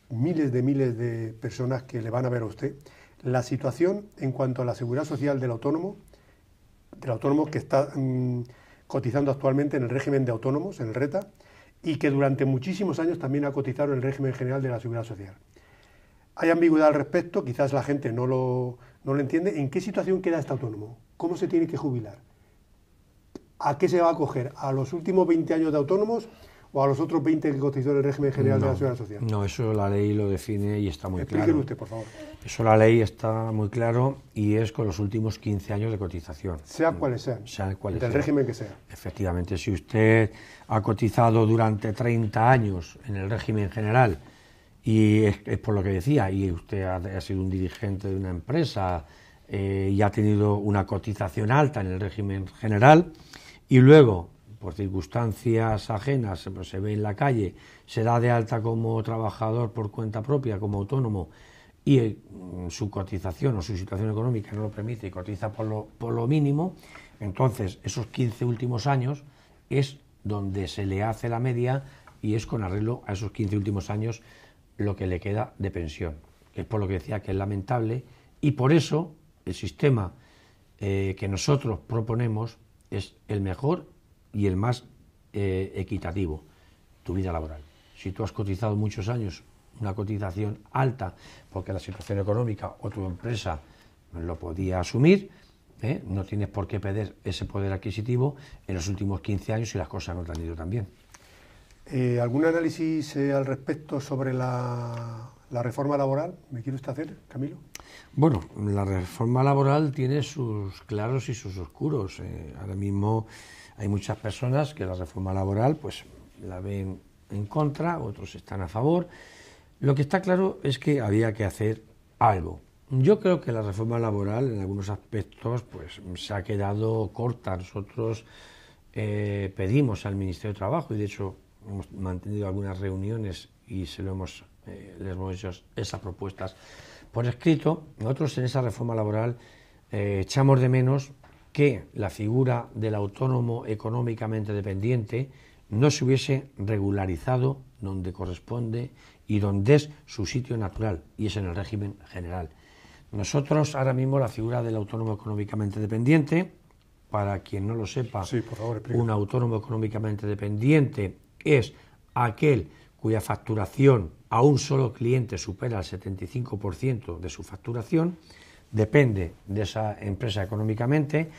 miles de personas que le van a ver a usted la situación en cuanto a la seguridad social del autónomo que está cotizando actualmente en el régimen de autónomos, en el RETA, y que durante muchísimos años también ha cotizado en el régimen general de la Seguridad Social. Hay ambigüedad al respecto, quizás la gente no lo entiende. ¿En qué situación queda este autónomo? ¿Cómo se tiene que jubilar? ¿A qué se va a acoger? ¿A los últimos 20 años de autónomos o a los otros 20 que cotizó en el régimen general de la Seguridad Social? No, eso la ley lo define y está muy claro. Explíquelo usted, por favor. Eso la ley está muy claro y es con los últimos 15 años de cotización. Sea cuales sean. Sea cuales del sean. régimen que sea. Efectivamente, si usted ha cotizado durante 30 años en el régimen general y es por lo que decía, y usted ha sido un dirigente de una empresa y ha tenido una cotización alta en el régimen general y luego, por circunstancias ajenas, pues se ve en la calle, se da de alta como trabajador por cuenta propia, como autónomo, y su cotización o su situación económica no lo permite y cotiza por lo mínimo, entonces esos 15 últimos años es donde se le hace la media y es con arreglo a esos 15 últimos años lo que le queda de pensión, que es por lo que decía que es lamentable, y por eso el sistema que nosotros proponemos es el mejor y el más equitativo, tu vida laboral. Si tú has cotizado muchos años, una cotización alta, porque la situación económica o tu empresa lo podía asumir, no tienes por qué perder ese poder adquisitivo en los últimos 15 años si las cosas no te han ido tan bien. ¿Algún análisis al respecto sobre la reforma laboral? ¿Me quiere usted hacer, Camilo? Bueno, la reforma laboral tiene sus claros y sus oscuros. Ahora mismo hay muchas personas que la reforma laboral pues la ven en contra, otros están a favor. Lo que está claro es que había que hacer algo. Yo creo que la reforma laboral en algunos aspectos pues se ha quedado corta. Nosotros pedimos al Ministerio de Trabajo y de hecho hemos mantenido algunas reuniones y les hemos hecho esas propuestas por escrito. Nosotros en esa reforma laboral echamos de menos que la figura del autónomo económicamente dependiente no se hubiese regularizado donde corresponde y donde es su sitio natural, y es en el régimen general. Nosotros ahora mismo la figura del autónomo económicamente dependiente, para quien no lo sepa, sí, por favor, un autónomo económicamente dependiente es aquel cuya facturación a un solo cliente supera el 75% de su facturación, depende de esa empresa económicamente,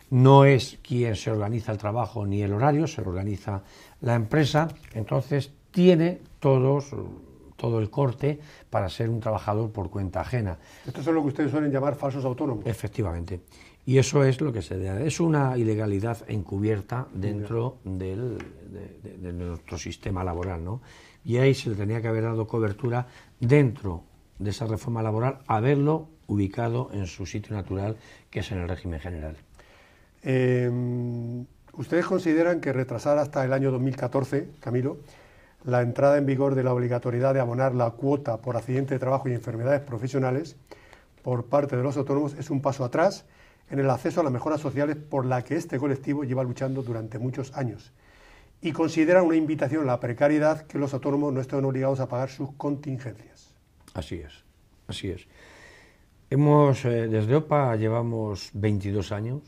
no es quien se organiza el trabajo ni el horario, se lo organiza la empresa, entonces tiene todo el corte para ser un trabajador por cuenta ajena. Esto es lo que ustedes suelen llamar falsos autónomos. Efectivamente. Y eso es lo que se da. Es una ilegalidad encubierta dentro de nuestro sistema laboral, ¿no? Y ahí se le tenía que haber dado cobertura dentro de esa reforma laboral, haberlo ubicado en su sitio natural, que es en el régimen general. ¿Ustedes consideran que retrasar hasta el año 2014, Camilo, la entrada en vigor de la obligatoriedad de abonar la cuota por accidente de trabajo y enfermedades profesionales por parte de los autónomos es un paso atrás en el acceso a las mejoras sociales por la que este colectivo lleva luchando durante muchos años? Y consideran una invitación a la precariedad que los autónomos no estén obligados a pagar sus contingencias. Así es, así es. Desde OPA llevamos 22 años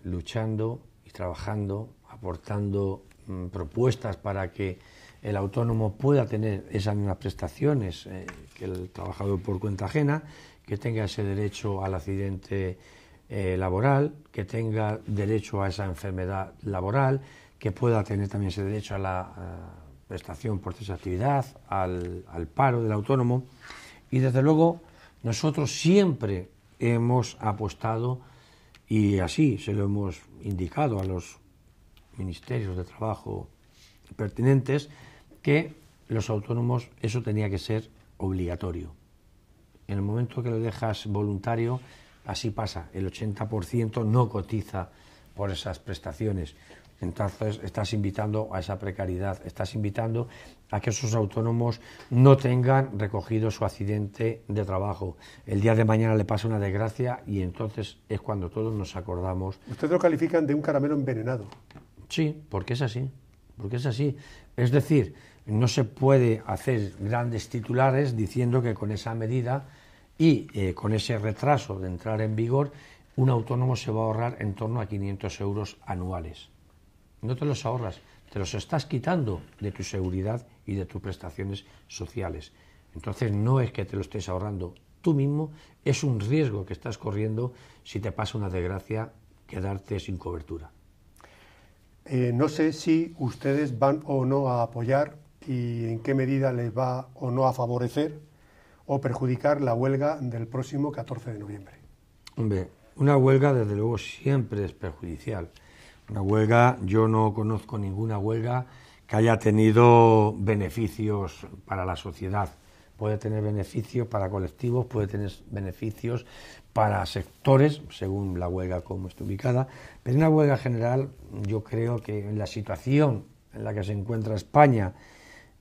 luchando y trabajando, aportando propuestas para que el autónomo pueda tener esas mismas prestaciones que el trabajador por cuenta ajena, que tenga ese derecho al accidente laboral, que tenga derecho a esa enfermedad laboral, que pueda tener también ese derecho a la prestación por cesa de actividad, al paro del autónomo. Y desde luego nosotros siempre hemos apostado, y así se lo hemos indicado a los ministerios de trabajo pertinentes, que los autónomos eso tenía que ser obligatorio. En el momento que lo dejas voluntario, así pasa, el 80% no cotiza por esas prestaciones. Entonces estás invitando a esa precariedad, estás invitando a que esos autónomos no tengan recogido su accidente de trabajo. El día de mañana le pasa una desgracia y entonces es cuando todos nos acordamos. Ustedes lo califican de un caramelo envenenado. Sí, porque es así, porque es así. Es decir, no se puede hacer grandes titulares diciendo que con esa medida y con ese retraso de entrar en vigor, un autónomo se va a ahorrar en torno a 500 euros anuales. No te los ahorras, te los estás quitando de tu seguridad y de tus prestaciones sociales. Entonces no es que te lo estés ahorrando tú mismo, es un riesgo que estás corriendo si te pasa una desgracia quedarte sin cobertura. No sé si ustedes van o no a apoyar y en qué medida les va o no a favorecer o perjudicar la huelga del próximo 14 de noviembre. Hombre, una huelga desde luego siempre es perjudicial. Una huelga, yo no conozco ninguna huelga que haya tenido beneficios para la sociedad. Puede tener beneficios para colectivos, puede tener beneficios para sectores, según la huelga como esté ubicada, pero en una huelga general yo creo que en la situación en la que se encuentra España,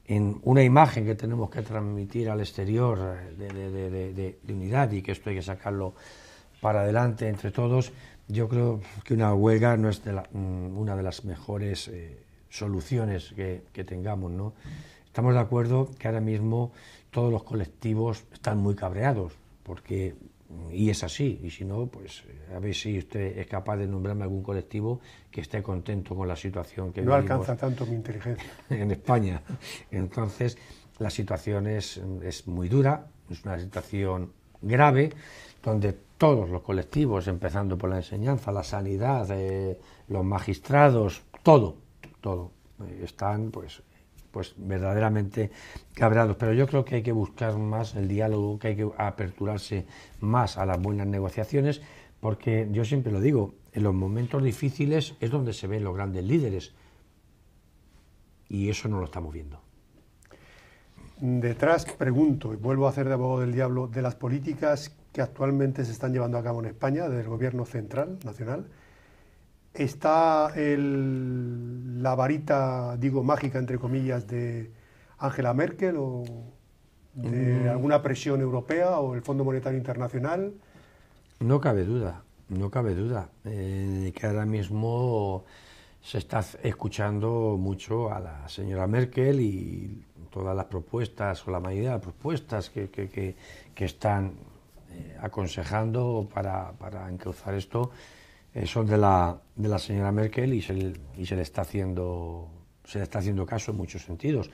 en una imagen que tenemos que transmitir al exterior de unidad y que esto hay que sacarlo para adelante entre todos, yo creo que una huelga no es una de las mejores soluciones que tengamos, ¿no? Estamos de acuerdo que ahora mismo todos los colectivos están muy cabreados, y es así, y si no, pues a ver si usted es capaz de nombrarme algún colectivo que esté contento con la situación que no vivimos alcanza tanto mi inteligencia en España. Entonces, la situación es muy dura, es una situación grave, donde todos los colectivos, empezando por la enseñanza, la sanidad, los magistrados, todo, están pues verdaderamente cabreados. Pero yo creo que hay que buscar más el diálogo, que hay que aperturarse más a las buenas negociaciones, porque yo siempre lo digo, en los momentos difíciles es donde se ven los grandes líderes, y eso no lo estamos viendo. Detrás, pregunto, y vuelvo a hacer de abogado del diablo, de las políticas que actualmente se están llevando a cabo en España, desde el gobierno central, nacional, ¿está la varita, digo, mágica, entre comillas, de Angela Merkel o de alguna presión europea o el Fondo Monetario Internacional? No cabe duda que ahora mismo se está escuchando mucho a la señora Merkel y todas las propuestas o la mayoría de las propuestas que están aconsejando para encauzar esto son de la señora Merkel y se le está haciendo caso en muchos sentidos.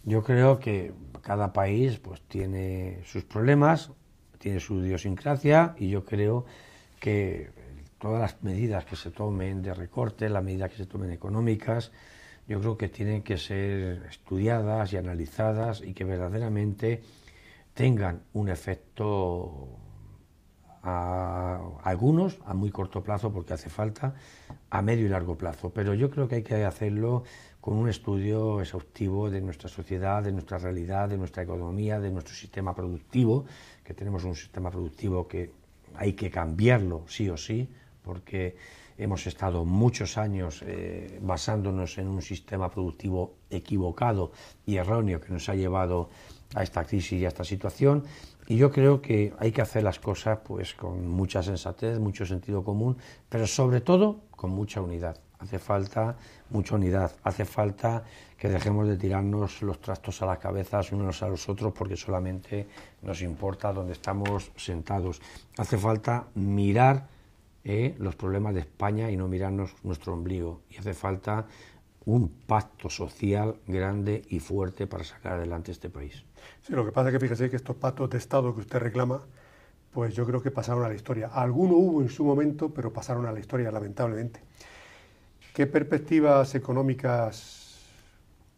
Yo creo que cada país pues tiene sus problemas, tiene su idiosincrasia, y yo creo que todas las medidas que se tomen de recorte, las medidas que se tomen económicas, yo creo que tienen que ser estudiadas y analizadas y que verdaderamente tengan un efecto, a algunos a muy corto plazo, porque hace falta, a medio y largo plazo. Pero yo creo que hay que hacerlo con un estudio exhaustivo de nuestra sociedad, de nuestra realidad, de nuestra economía, de nuestro sistema productivo, que tenemos un sistema productivo que hay que cambiarlo sí o sí, porque hemos estado muchos años basándonos en un sistema productivo equivocado y erróneo que nos ha llevado a esta crisis y a esta situación. Y yo creo que hay que hacer las cosas pues con mucha sensatez, mucho sentido común, pero sobre todo con mucha unidad. Hace falta mucha unidad, hace falta que dejemos de tirarnos los trastos a las cabezas unos a los otros porque solamente nos importa donde estamos sentados. Hace falta mirar los problemas de España y no mirarnos nuestro ombligo. Y hace falta un pacto social grande y fuerte para sacar adelante este país. Sí, lo que pasa es que fíjese que estos pactos de Estado que usted reclama, pues yo creo que pasaron a la historia. Alguno hubo en su momento, pero pasaron a la historia, lamentablemente. ¿Qué perspectivas económicas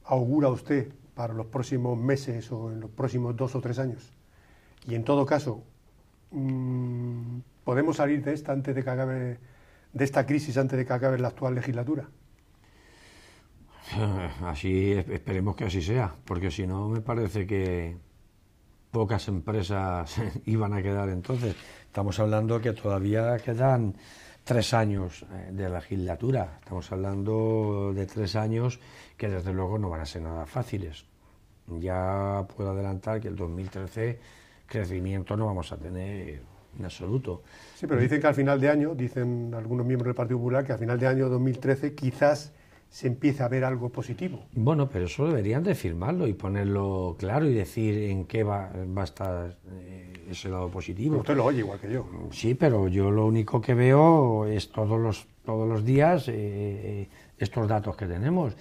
augura usted para los próximos meses o en los próximos 2 o 3 años? Y en todo caso, ¿podemos salir de esta antes de que acabe, de esta crisis antes de que acabe la actual legislatura? Así, esperemos que así sea, porque si no me parece que pocas empresas iban a quedar entonces. Estamos hablando que todavía quedan 3 años de legislatura, estamos hablando de 3 años que desde luego no van a ser nada fáciles. Ya puedo adelantar que el 2013 crecimiento no vamos a tener en absoluto. Sí, pero dicen que al final de año, dicen algunos miembros del Partido Popular, que al final de año 2013 quizás se empieza a ver algo positivo. Bueno, pero eso deberían de firmarlo y ponerlo claro y decir en qué va a estar ese lado positivo. Pero usted lo oye igual que yo. Sí, pero yo lo único que veo es todos los días estos datos que tenemos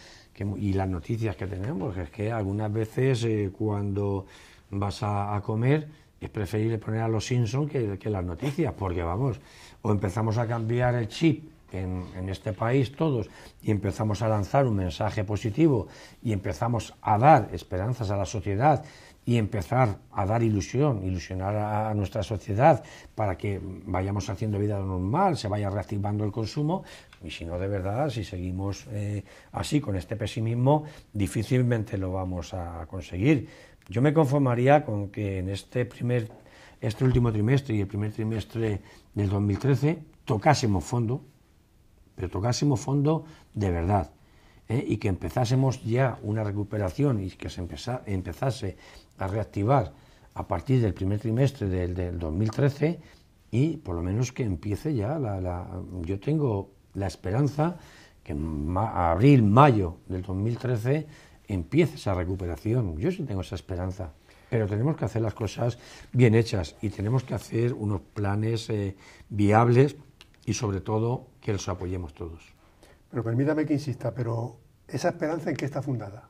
y las noticias que tenemos. Es que algunas veces cuando vas a comer es preferible poner a los Simpsons que las noticias, porque vamos, o empezamos a cambiar el chip en este país todos y empezamos a lanzar un mensaje positivo y empezamos a dar esperanzas a la sociedad y empezar a dar ilusionar a nuestra sociedad para que vayamos haciendo vida normal, se vaya reactivando el consumo. Y si no, de verdad, si seguimos así con este pesimismo, difícilmente lo vamos a conseguir. Yo me conformaría con que en este último trimestre y el primer trimestre del 2013 tocásemos fondo, pero tocásemos fondo de verdad, y que empezásemos ya una recuperación y que se empezase a reactivar a partir del primer trimestre del 2013 y por lo menos que empiece ya yo tengo la esperanza que en abril, mayo del 2013 empiece esa recuperación. Yo sí tengo esa esperanza, pero tenemos que hacer las cosas bien hechas y tenemos que hacer unos planes viables y sobre todo que los apoyemos todos. Pero permítame que insista, pero ¿esa esperanza en qué está fundada?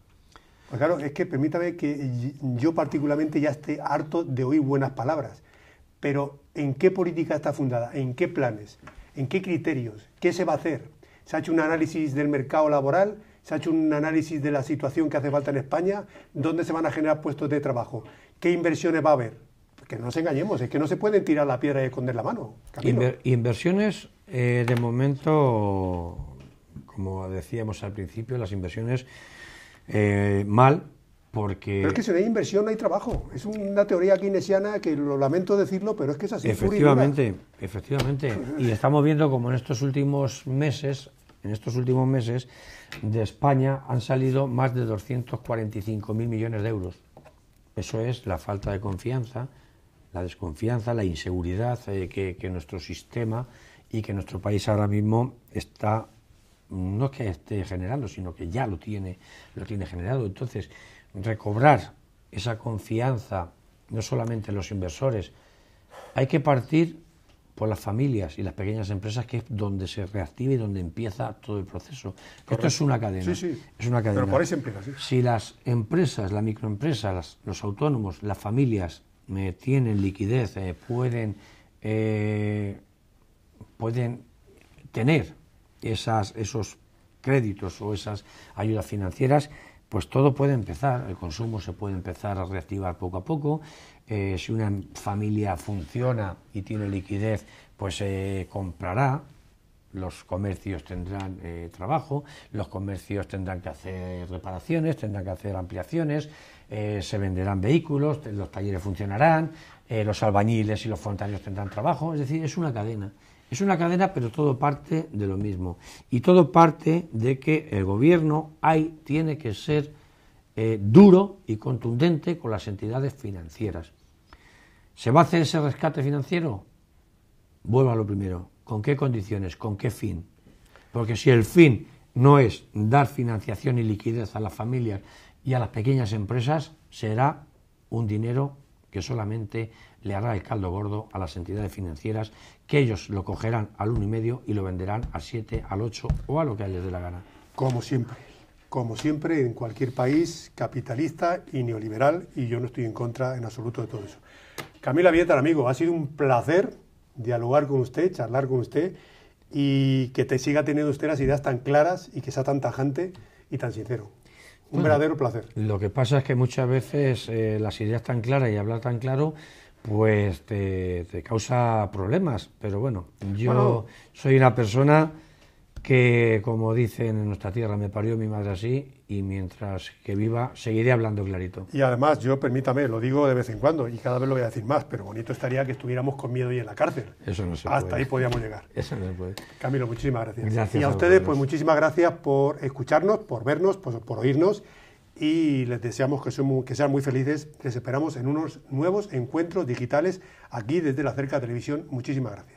Pues claro, es que permítame que yo particularmente ya esté harto de oír buenas palabras, pero ¿en qué política está fundada? ¿En qué planes? ¿En qué criterios? ¿Qué se va a hacer? ¿Se ha hecho un análisis del mercado laboral? ¿Se ha hecho un análisis de la situación que hace falta en España? ¿Dónde se van a generar puestos de trabajo? ¿Qué inversiones va a haber? Que no nos engañemos, es que no se pueden tirar la piedra y esconder la mano. Inversiones, de momento, como decíamos al principio, las inversiones mal, porque... Pero es que si no hay inversión no hay trabajo. Es una teoría keynesiana que lo lamento decirlo, pero es que es así. Efectivamente. Y estamos viendo como en estos últimos meses de España han salido más de 245.000 millones de euros. Eso es la falta de confianza, la desconfianza, la inseguridad que nuestro sistema y que nuestro país ahora mismo está, no es que esté generando, sino que ya lo tiene generado. Entonces, recobrar esa confianza, no solamente en los inversores, hay que partir por las familias y las pequeñas empresas, que es donde se reactiva y donde empieza todo el proceso. Correcto. Esto es una cadena. Sí, sí. Es una cadena. Pero por ahí se empieza, sí. Si las empresas, las microempresas, los autónomos, las familias tienen liquidez, pueden tener esos créditos o esas ayudas financieras, pues todo puede empezar, el consumo se puede empezar a reactivar poco a poco. Si una familia funciona y tiene liquidez, pues comprará, los comercios tendrán trabajo, los comercios tendrán que hacer reparaciones, tendrán que hacer ampliaciones, se venderán vehículos, los talleres funcionarán, los albañiles y los fontaneros tendrán trabajo. Es decir, es una cadena. Es una cadena, pero todo parte de lo mismo. Y todo parte de que el gobierno ahí tiene que ser duro y contundente con las entidades financieras. ¿Se va a hacer ese rescate financiero? Vuelvo a lo primero. ¿Con qué condiciones? ¿Con qué fin? Porque si el fin no es dar financiación y liquidez a las familias y a las pequeñas empresas, será un dinero que solamente le hará el caldo gordo a las entidades financieras, que ellos lo cogerán al 1,5 y lo venderán a 7, al 8 o a lo que les dé la gana. Como siempre en cualquier país capitalista y neoliberal, y yo no estoy en contra en absoluto de todo eso. Camila Viétar, amigo, ha sido un placer dialogar con usted, charlar con usted, y que te siga teniendo usted las ideas tan claras y que sea tan tajante y tan sincero. Un verdadero placer. Lo que pasa es que muchas veces las ideas tan claras y hablar tan claro, pues te causa problemas. Pero bueno, yo soy una persona que, como dicen en nuestra tierra, me parió mi madre así, y mientras que viva seguiré hablando clarito. Y además, yo, permítame, lo digo de vez en cuando, y cada vez lo voy a decir más, pero bonito estaría que estuviéramos con miedo y en la cárcel. Eso no se puede. Hasta ahí podíamos llegar. Eso no se puede. Camilo, muchísimas gracias. Gracias y a ustedes, pues muchísimas gracias por escucharnos, por vernos, por oírnos, y les deseamos que sean muy felices. Les esperamos en unos nuevos encuentros digitales aquí desde la Cerca Televisión. Muchísimas gracias.